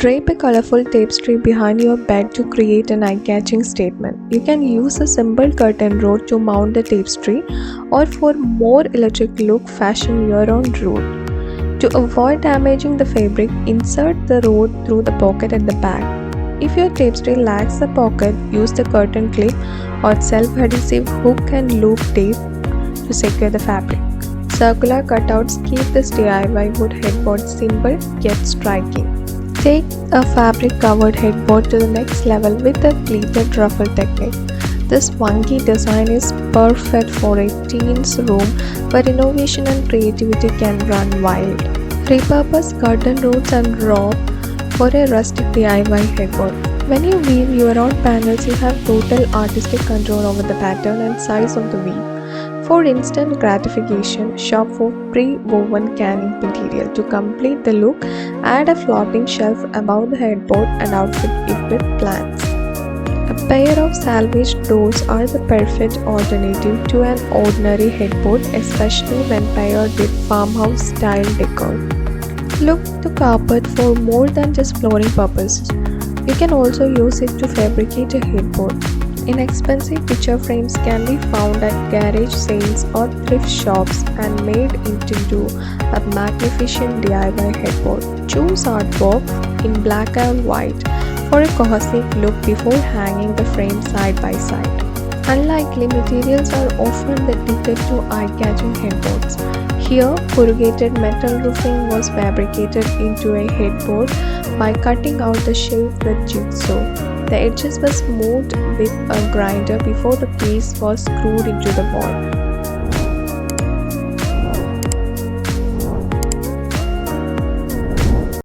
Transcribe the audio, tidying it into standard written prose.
Drape a colorful tapestry behind your bed to create an eye-catching statement. You can use a simple curtain rod to mount the tapestry, or for more electric look, fashion your own rod. To avoid damaging the fabric, insert the rod through the pocket at the back. If your tapestry lacks a pocket, use the curtain clip or self-adhesive hook and loop tape to secure the fabric. Circular cutouts keep this DIY wood headboard simple yet striking. Take a fabric-covered headboard to the next level with a pleated ruffle technique. This funky design is perfect for a teen's room where innovation and creativity can run wild. Repurpose curtain rods and rope for a rustic DIY headboard. When you weave your own panels, you have total artistic control over the pattern and size of the weave. For instant gratification, shop for pre-woven canning material. To complete the look, add a floating shelf above the headboard and outfit it with plants. A pair of salvaged doors are the perfect alternative to an ordinary headboard, especially when paired with farmhouse-style decor. Look to carpet for more than just flooring purposes. You can also use it to fabricate a headboard. Inexpensive picture frames can be found at garage sales or thrift shops and made into a magnificent DIY headboard. Choose artwork in black and white for a cozy look before hanging the frame side by side. Unlikely materials are often the ticket to eye-catching headboards. Here, corrugated metal roofing was fabricated into a headboard by cutting out the shape with jigsaw. The edges were smoothed with a grinder before the piece was screwed into the wall.